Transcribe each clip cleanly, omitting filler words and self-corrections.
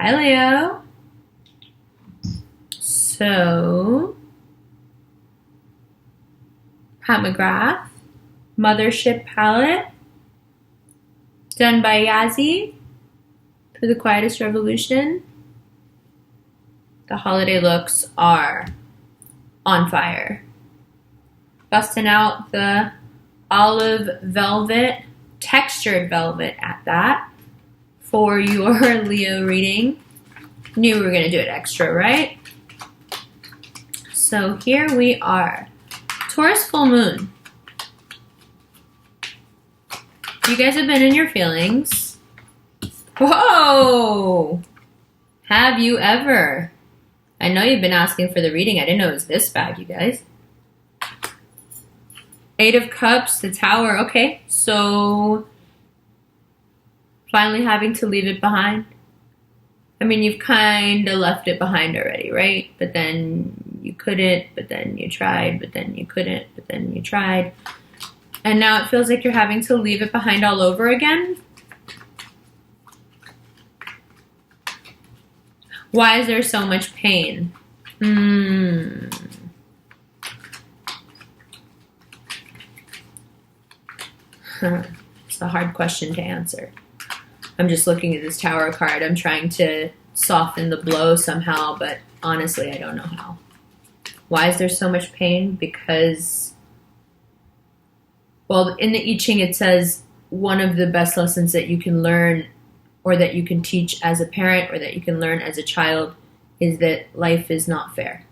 Hi, Leo. So, Pat McGrath, Mothership Palette, done by Yazzie for the Quietest Revolution. The holiday looks are on fire. Busting out the olive velvet, textured velvet at that, for your Leo reading. Knew we were going to do it extra, right? So here we are. Taurus full moon. You guys have been in your feelings. Whoa! Have you ever? I know you've been asking for the reading. I didn't know it was this bad, you guys. 8 of Cups, the Tower. Okay, so finally having to leave it behind. I mean, you've kind of left it behind already, right? But then you couldn't, but then you tried, but then you couldn't, but then you tried. And now it feels like you're having to leave it behind all over again. Why is there so much pain? It's a hard question to answer. I'm just looking at this Tower card. I'm trying to soften the blow somehow, but honestly, I don't know how. Why is there so much pain? Because, well, in the I Ching it says one of the best lessons that you can learn or that you can teach as a parent or that you can learn as a child is that life is not fair.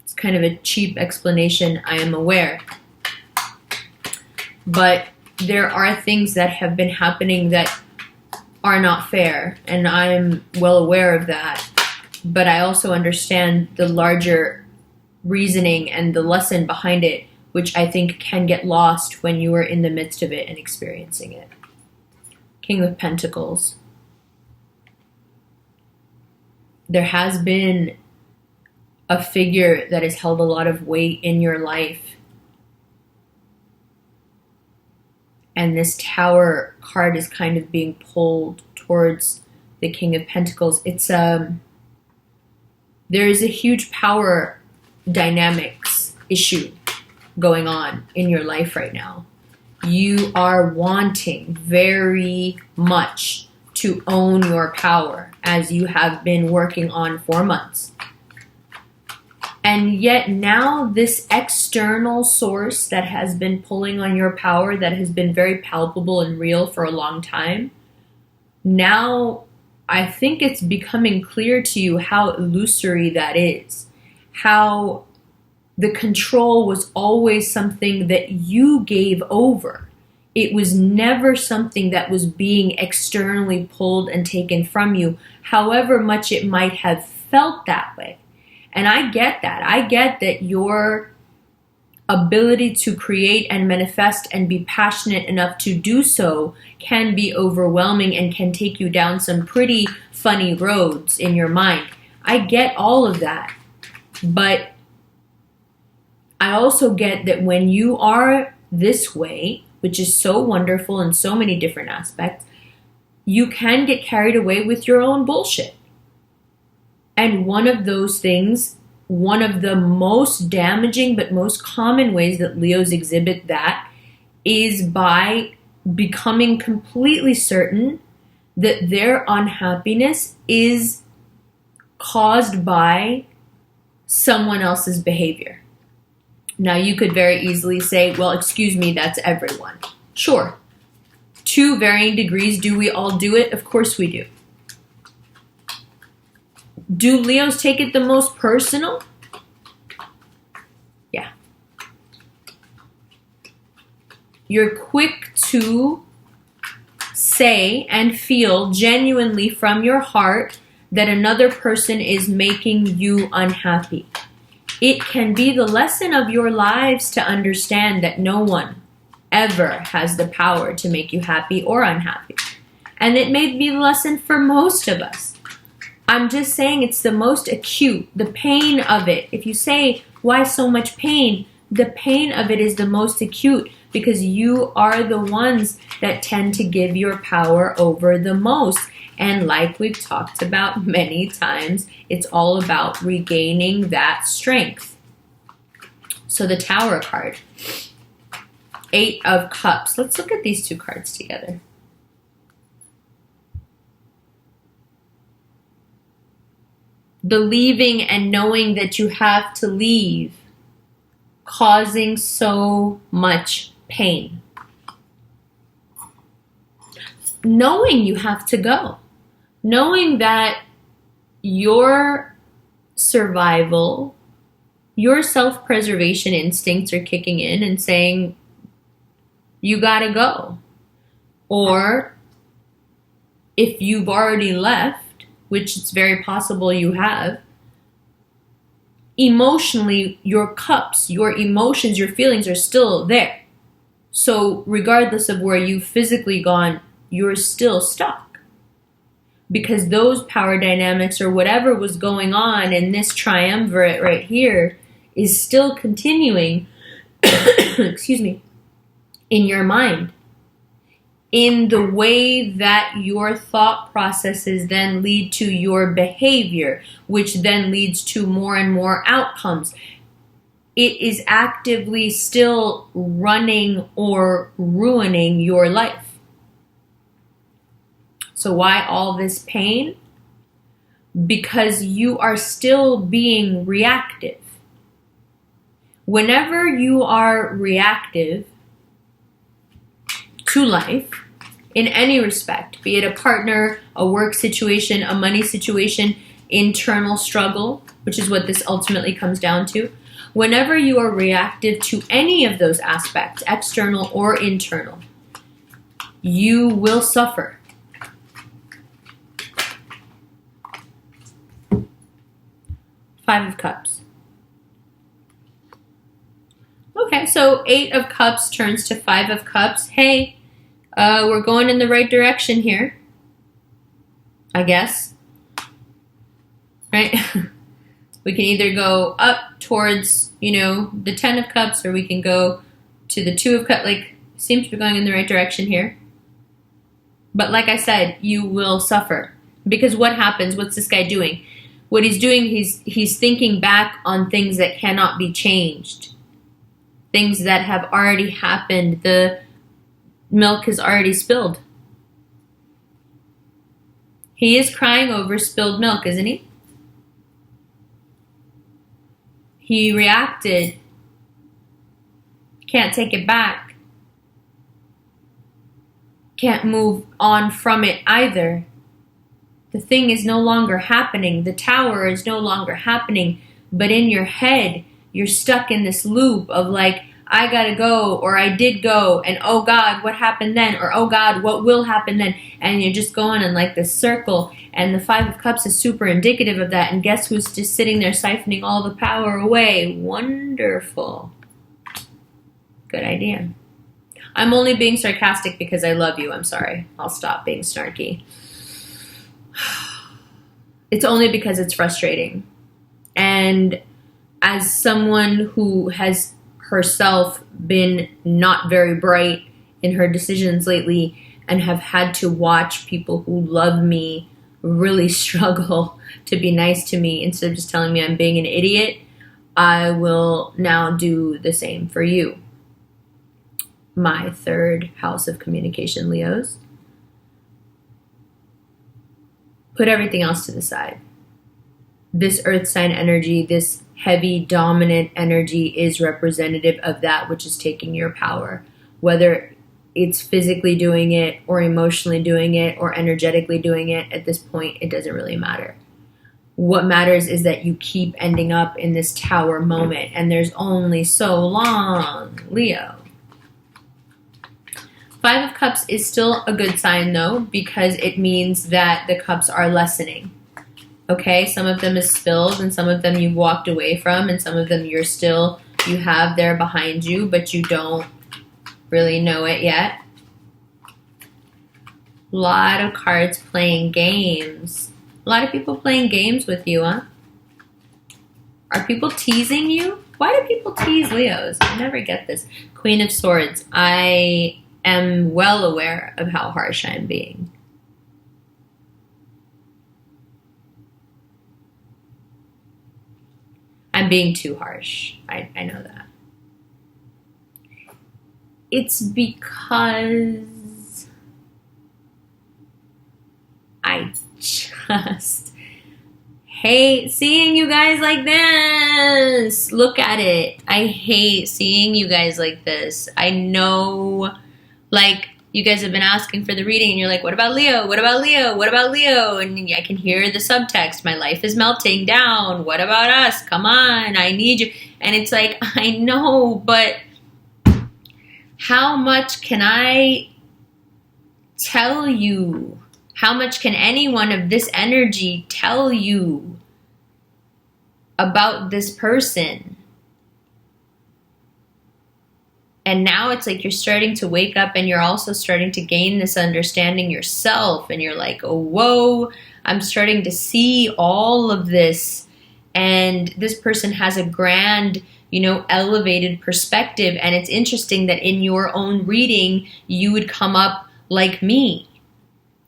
It's kind of a cheap explanation, I am aware. But there are things that have been happening that are not fair, and I'm well aware of that. But I also understand the larger reasoning and the lesson behind it, which I think can get lost when you are in the midst of it and experiencing it. King of Pentacles. There has been a figure that has held a lot of weight in your life. And this Tower card is kind of being pulled towards the King of Pentacles. It's there is a huge power dynamics issue going on in your life right now. You are wanting very much to own your power, as you have been working on for months. And yet now this external source that has been pulling on your power, that has been very palpable and real for a long time, now I think it's becoming clear to you how illusory that is. How the control was always something that you gave over. It was never something that was being externally pulled and taken from you, however much it might have felt that way. And I get that. I get that your ability to create and manifest and be passionate enough to do so can be overwhelming and can take you down some pretty funny roads in your mind. I get all of that. But I also get that when you are this way, which is so wonderful in so many different aspects, you can get carried away with your own bullshit. And one of those things, one of the most damaging but most common ways that Leos exhibit that is by becoming completely certain that their unhappiness is caused by someone else's behavior. Now, you could very easily say, well, excuse me, that's everyone. Sure. To varying degrees, do we all do it? Of course we do. Do Leos take it the most personal? Yeah. You're quick to say and feel genuinely from your heart that another person is making you unhappy. It can be the lesson of your lives to understand that no one ever has the power to make you happy or unhappy. And it may be the lesson for most of us. I'm just saying it's the most acute, the pain of it. If you say, why so much pain? The pain of it is the most acute because you are the ones that tend to give your power over the most. And like we've talked about many times, it's all about regaining that strength. So the Tower card, 8 of Cups. Let's look at these two cards together. The leaving and knowing that you have to leave, causing so much pain. Knowing you have to go. Knowing that your survival, your self-preservation instincts are kicking in and saying, you gotta go. Or if you've already left, which it's very possible you have, emotionally, your cups, your emotions, your feelings are still there. So regardless of where you've physically gone, you're still stuck. Because those power dynamics or whatever was going on in this triumvirate right here is still continuing, excuse me, in your mind. In the way that your thought processes then lead to your behavior, which then leads to more and more outcomes. It is actively still running or ruining your life. So why all this pain? Because you are still being reactive. Whenever you are reactive to life, in any respect, be it a partner, a work situation, a money situation, internal struggle, which is what this ultimately comes down to. Whenever you are reactive to any of those aspects, external or internal, you will suffer. Five of Cups. Okay, so 8 of Cups turns to 5 of Cups. Hey, we're going in the right direction here, I guess, right? We can either go up towards, the 10 of Cups, or we can go to the 2 of Cups. Like, seems to be going in the right direction here. But like I said, you will suffer. Because what happens? What's this guy doing? What he's doing, he's thinking back on things that cannot be changed. Things that have already happened. The milk is already spilled. He is crying over spilled milk, isn't he? He reacted. Can't take it back. Can't move on from it either. The thing is no longer happening. The tower is no longer happening. But in your head, you're stuck in this loop of like, I gotta go, or I did go, and oh God, what happened then? Or oh God, what will happen then? And you're just going in like this circle. And the 5 of Cups is super indicative of that. And guess who's just sitting there siphoning all the power away? Wonderful. Good idea. I'm only being sarcastic because I love you. I'm sorry. I'll stop being snarky. It's only because it's frustrating. And as someone who has herself been not very bright in her decisions lately and have had to watch people who love me really struggle to be nice to me instead of just telling me I'm being an idiot, I will now do the same for you. My 3rd house of communication, Leos. Put everything else to the side. This earth sign energy, this heavy, dominant energy is representative of that which is taking your power. Whether it's physically doing it, or emotionally doing it, or energetically doing it, at this point, it doesn't really matter. What matters is that you keep ending up in this tower moment, and there's only so long, Leo. 5 of Cups is still a good sign, though, because it means that the cups are lessening. Okay, some of them is spilled, and some of them you've walked away from, and some of them you have there behind you, but you don't really know it yet. A lot of cards playing games. A lot of people playing games with you, huh? Are people teasing you? Why do people tease Leos? I never get this. Queen of Swords. I am well aware of how harsh I'm being. I'm being too harsh. I know that. It's because I just hate seeing you guys like this. Look at it. I hate seeing you guys like this. I know, like, you guys have been asking for the reading and you're like, what about Leo? What about Leo? What about Leo? And I can hear the subtext. My life is melting down. What about us? Come on. I need you. And it's like, I know, but how much can I tell you? How much can anyone of this energy tell you about this person? And now it's like you're starting to wake up and you're also starting to gain this understanding yourself. And you're like, oh, whoa, I'm starting to see all of this. And this person has a grand, elevated perspective. And it's interesting that in your own reading, you would come up like me.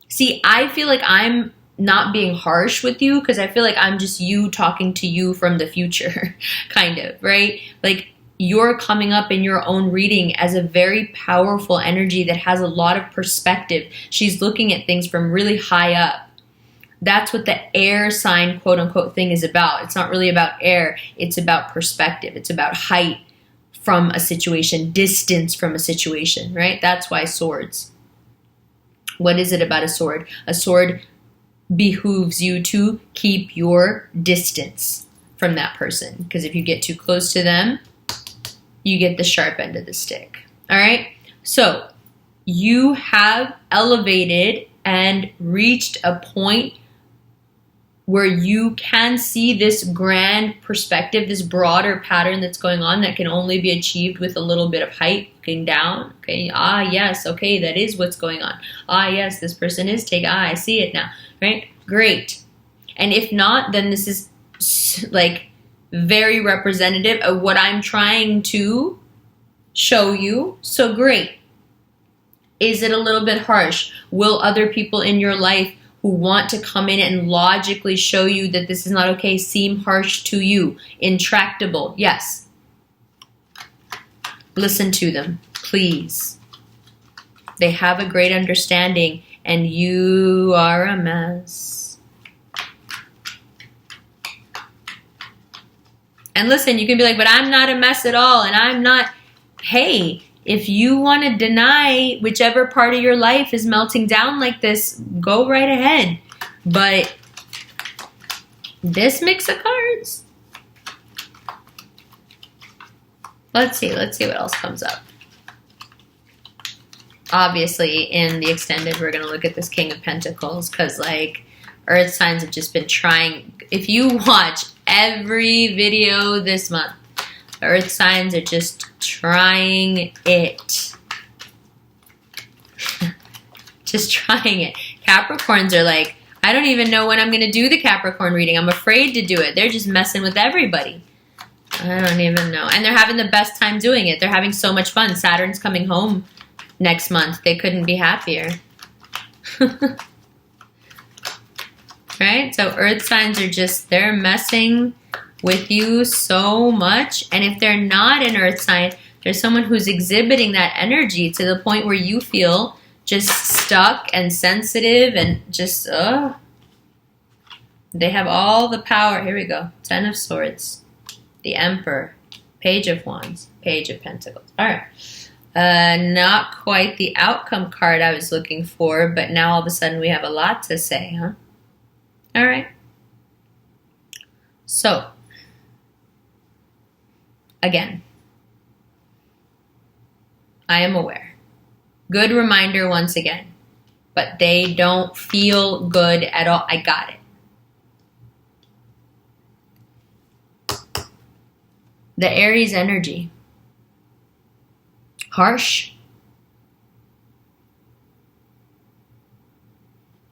See, I feel like I'm not being harsh with you because I feel like I'm just you talking to you from the future, kind of, right? Like, you're coming up in your own reading as a very powerful energy that has a lot of perspective. She's looking at things from really high up. That's what the air sign, quote unquote, thing is about. It's not really about air. It's about perspective. It's about height from a situation, distance from a situation, right? That's why swords. What is it about a sword? A sword behooves you to keep your distance from that person. Because if you get too close to them, you get the sharp end of the stick. All right? So you have elevated and reached a point where you can see this grand perspective, this broader pattern that's going on that can only be achieved with a little bit of height, looking down. Okay, yes, okay, that is what's going on. Yes, this person is taking, I see it now, right? Great. And if not, then this is like very representative of what I'm trying to show you. So great. Is it a little bit harsh? Will other people in your life who want to come in and logically show you that this is not okay seem harsh to you? Intractable? Yes. Listen to them, please. They have a great understanding and you are a mess. And listen, you can be like, but I'm not a mess at all and I'm not. Hey, if you want to deny whichever part of your life is melting down like this, go right ahead. But this mix of cards. Let's see what else comes up. Obviously, in the extended, we're going to look at this King of Pentacles because, like, Earth signs have just been trying. If you watch every video this month, Earth signs are just trying it. Just trying it. Capricorns are like, I don't even know when I'm going to do the Capricorn reading. I'm afraid to do it. They're just messing with everybody. I don't even know. And they're having the best time doing it. They're having so much fun. Saturn's coming home next month. They couldn't be happier. Right? So Earth signs are just, they're messing with you so much. And if they're not an Earth sign, there's someone who's exhibiting that energy to the point where you feel just stuck and sensitive and just, they have all the power. Here we go. Ten of Swords, the Emperor, Page of Wands, Page of Pentacles. All right. Not quite the outcome card I was looking for, but now all of a sudden we have a lot to say, huh? All right. So, again, I am aware. Good reminder once again. But they don't feel good at all. I got it. The Aries energy. Harsh.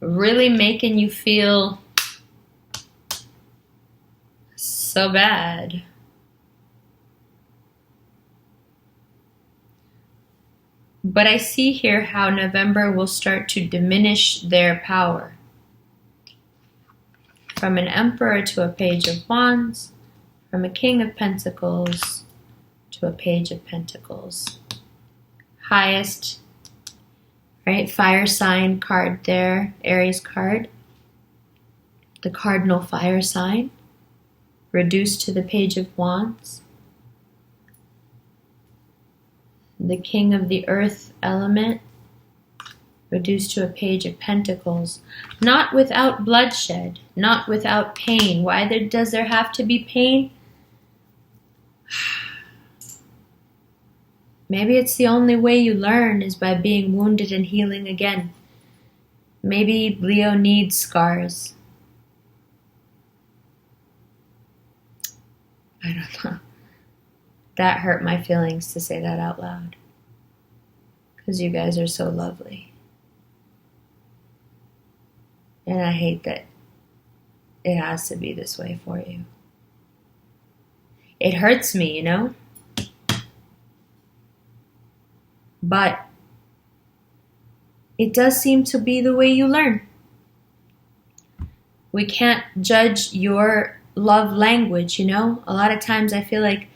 Really making you feel so bad. But I see here how November will start to diminish their power. From an Emperor to a Page of Wands, from a King of Pentacles to a Page of Pentacles. Highest, right? Fire sign card there, Aries card. The cardinal fire sign, reduced to the Page of Wands. The King of the Earth element, reduced to a Page of Pentacles. Not without bloodshed, not without pain. Why does there have to be pain? Maybe it's the only way you learn is by being wounded and healing again. Maybe Leo needs scars. I don't know. That hurt my feelings to say that out loud. Because you guys are so lovely. And I hate that it has to be this way for you. It hurts me, you know? But it does seem to be the way you learn. We can't judge your love language, you know? A lot of times I feel like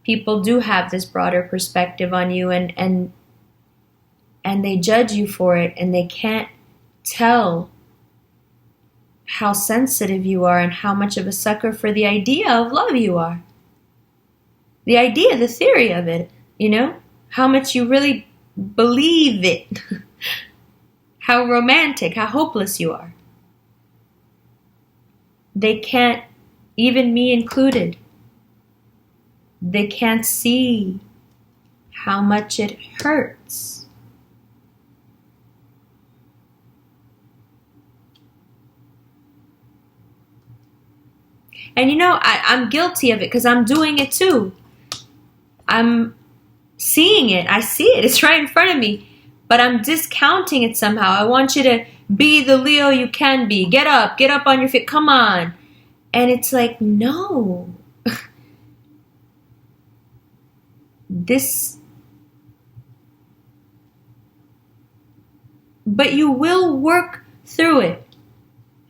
people do have this broader perspective on you and they judge you for it, and they can't tell how sensitive you are and how much of a sucker for the idea of love you are. The idea, the theory of it, you know? How much you really believe it. How romantic, how hopeless you are. They can't, even me included, they can't see how much it hurts. And you know, I'm guilty of it because I'm doing it too. I'm seeing it. I see it. It's right in front of me. But I'm discounting it somehow. I want you to be the Leo you can be. Get up on your feet. Come on. And it's like, no. But you will work through it.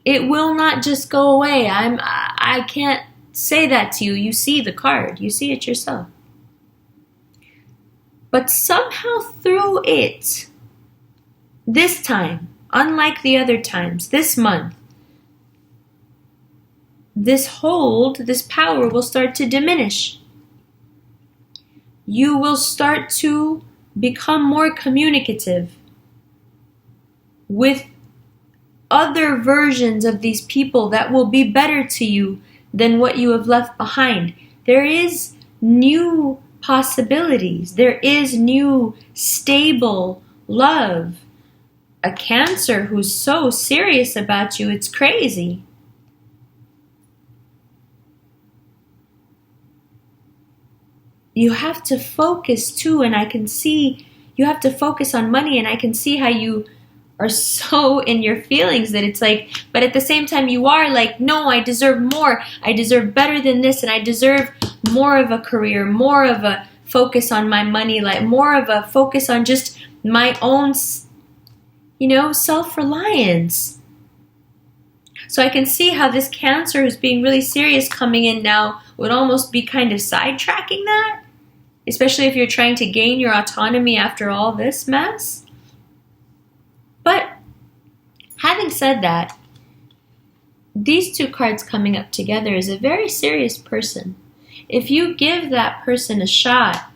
It will not just go away. I can't say that to you. You see the card. You see it yourself. But somehow through it, this time, unlike the other times, this month, this hold, this power will start to diminish. You will start to become more communicative with other versions of these people that will be better to you than what you have left behind. There is new possibilities. There is new stable love. A Cancer who's so serious about you, it's crazy. You have to focus too, and I can see you have to focus on money, and I can see how you are so in your feelings that it's like, but at the same time you are like, no, I deserve more. I deserve better than this, and I deserve more of a career, more of a focus on my money, like more of a focus on just my own, you know, self-reliance. So I can see how this Cancer who's being really serious coming in now would almost be kind of sidetracking that, especially if you're trying to gain your autonomy after all this mess. But having said that, these two cards coming up together is a very serious person. If you give that person a shot,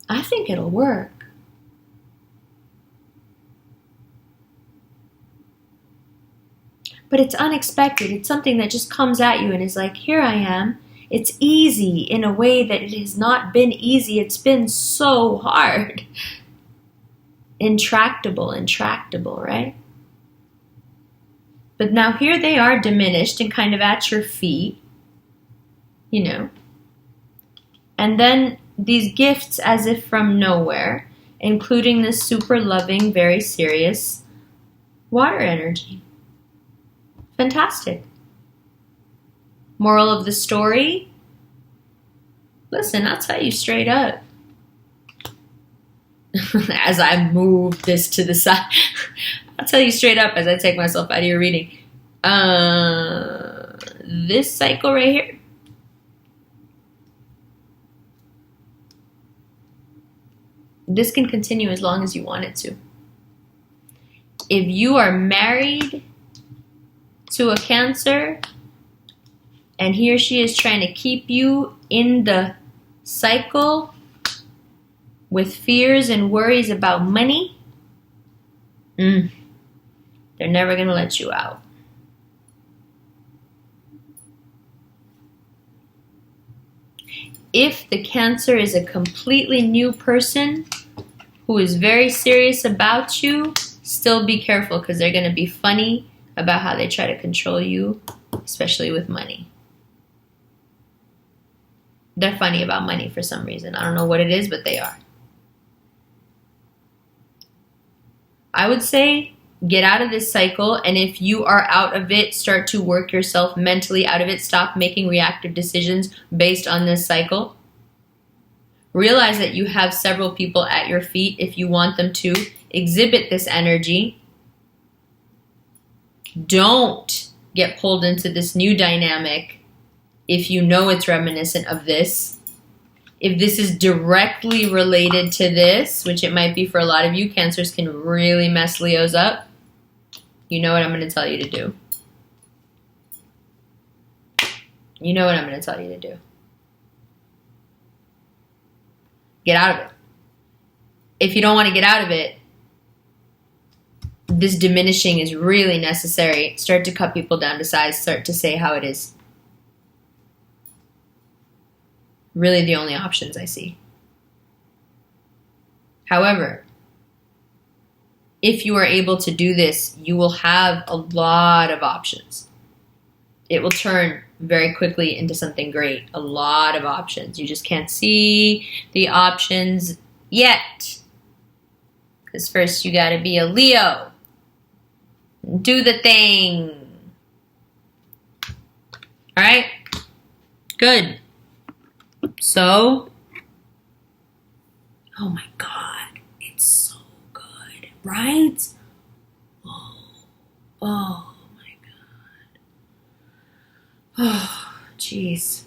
I think it'll work. But it's unexpected. It's something that just comes at you and is like, here I am. It's easy in a way that it has not been easy. It's been so hard. Intractable, right? But now here they are diminished and kind of at your feet, you know. And then these gifts as if from nowhere, including this super loving, very serious water energy. Fantastic. Moral of the story, Listen, I'll tell you straight up. As I move this to the side, I'll tell you straight up as I take myself out of your reading. This cycle right here, this can continue as long as you want it to. If you are married to a Cancer and he or she is trying to keep you in the cycle with fears and worries about money, they're never going to let you out. If the Cancer is a completely new person who is very serious about you, still be careful because they're going to be funny about how they try to control you, especially with money. They're funny about money for some reason. I don't know what it is, but they are. I would say get out of this cycle, and if you are out of it, start to work yourself mentally out of it. Stop making reactive decisions based on this cycle. Realize that you have several people at your feet if you want them to. Exhibit this energy. Don't get pulled into this new dynamic if you know it's reminiscent of this. If this is directly related to this, which it might be for a lot of you, Cancers can really mess Leos up. You know what I'm going to tell you to do. You know what I'm going to tell you to do. Get out of it. If you don't want to get out of it, this diminishing is really necessary. Start to cut people down to size. Start to say how it is. Really the only options I see. However, if you are able to do this, you will have a lot of options. It will turn very quickly into something great. A lot of options. You just can't see the options yet. Because first you got to be a Leo. Do the thing. All right? Good. So, oh my God, it's so good, right? Oh my God. Oh, jeez.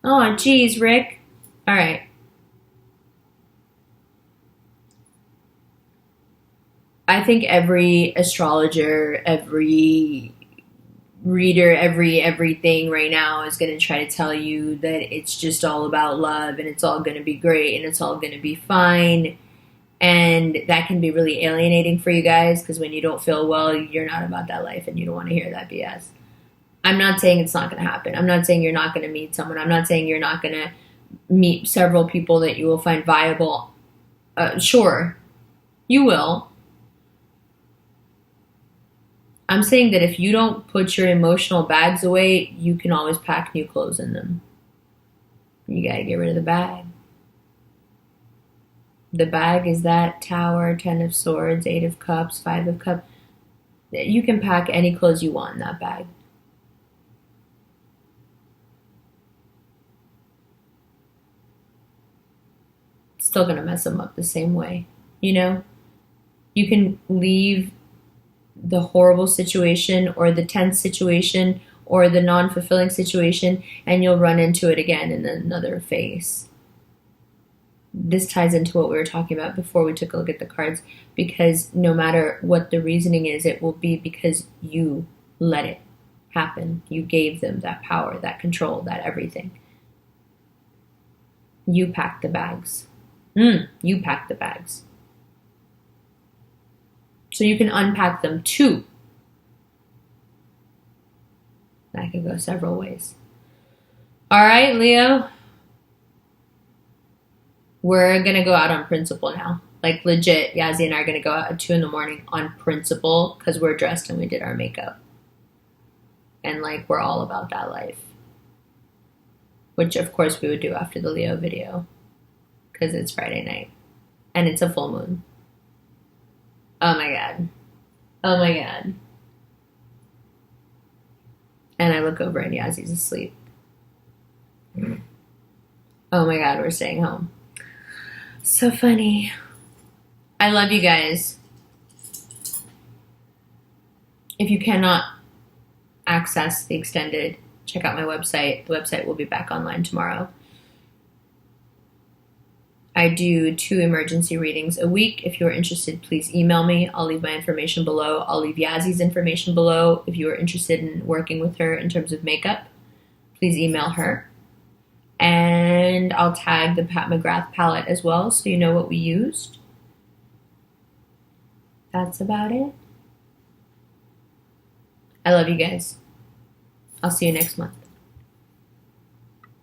Oh, jeez, Rick. All right. I think every astrologer, every reader, everything right now is going to try to tell you that it's just all about love and it's all going to be great and it's all going to be fine. And that can be really alienating for you guys because when you don't feel well, you're not about that life and you don't want to hear that BS. I'm not saying it's not going to happen. I'm not saying you're not going to meet someone. I'm not saying you're not going to meet several people that you will find viable. Sure, you will. I'm saying that if you don't put your emotional bags away, you can always pack new clothes in them. You gotta get rid of the bag. The bag is that Tower, 10 of Swords, 8 of Cups, 5 of Cups. You can pack any clothes you want in that bag. It's still gonna mess them up the same way. You know? You can leave the horrible situation or the tense situation or the non-fulfilling situation and you'll run into it again in another phase. This ties into what we were talking about before we took a look at the cards, because no matter what the reasoning is, it will be because you let it happen. You gave them that power, that control, that everything. You packed the bags. You packed the bags. So you can unpack them too. That could go several ways. All right, Leo. We're going to go out on principle now. Like legit, Yazzie and I are going to go out at 2 in the morning on principle because we're dressed and we did our makeup. And like we're all about that life. Which of course we would do after the Leo video. Because it's Friday night. And it's a full moon. Oh my God. Oh my God. And I look over and Yazzie's asleep. Oh my god, we're staying home. So funny. I love you guys. If you cannot access the extended, check out my website. The website will be back online tomorrow. I do 2 emergency readings a week. If you're interested, please email me. I'll leave my information below. I'll leave Yazzy's information below. If you are interested in working with her in terms of makeup, please email her. And I'll tag the Pat McGrath palette as well so you know what we used. That's about it. I love you guys. I'll see you next month.